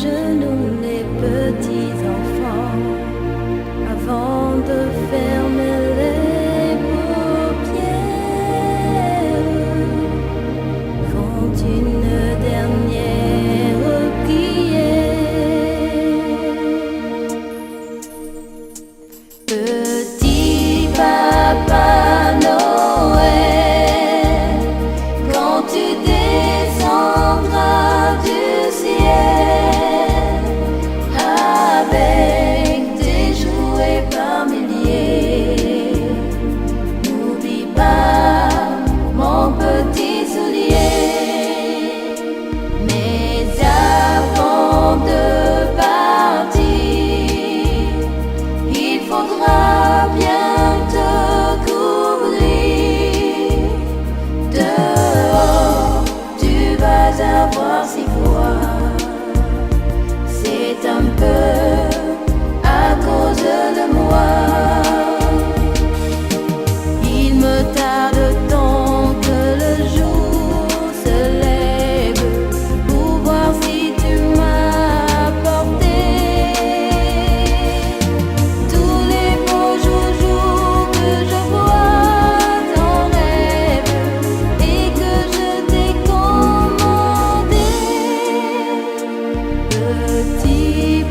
genoux les petits enfants avant de fermer les paupières, font une dernière prière. Petit papa Noël, quand tu descendras du ciel avec tes jouets par milliers, n'oublie pas mon petit soulier. Mais avant de partir, il faudra bien te couvrir. Dehors, tu vas avoir si froid. C'est un peu à cause de moi. Il me tarde tant que le jour se lève pour voir si tu m'as apporté tous les beaux joujoux que je vois en rêve et que je t'ai commandé. Petit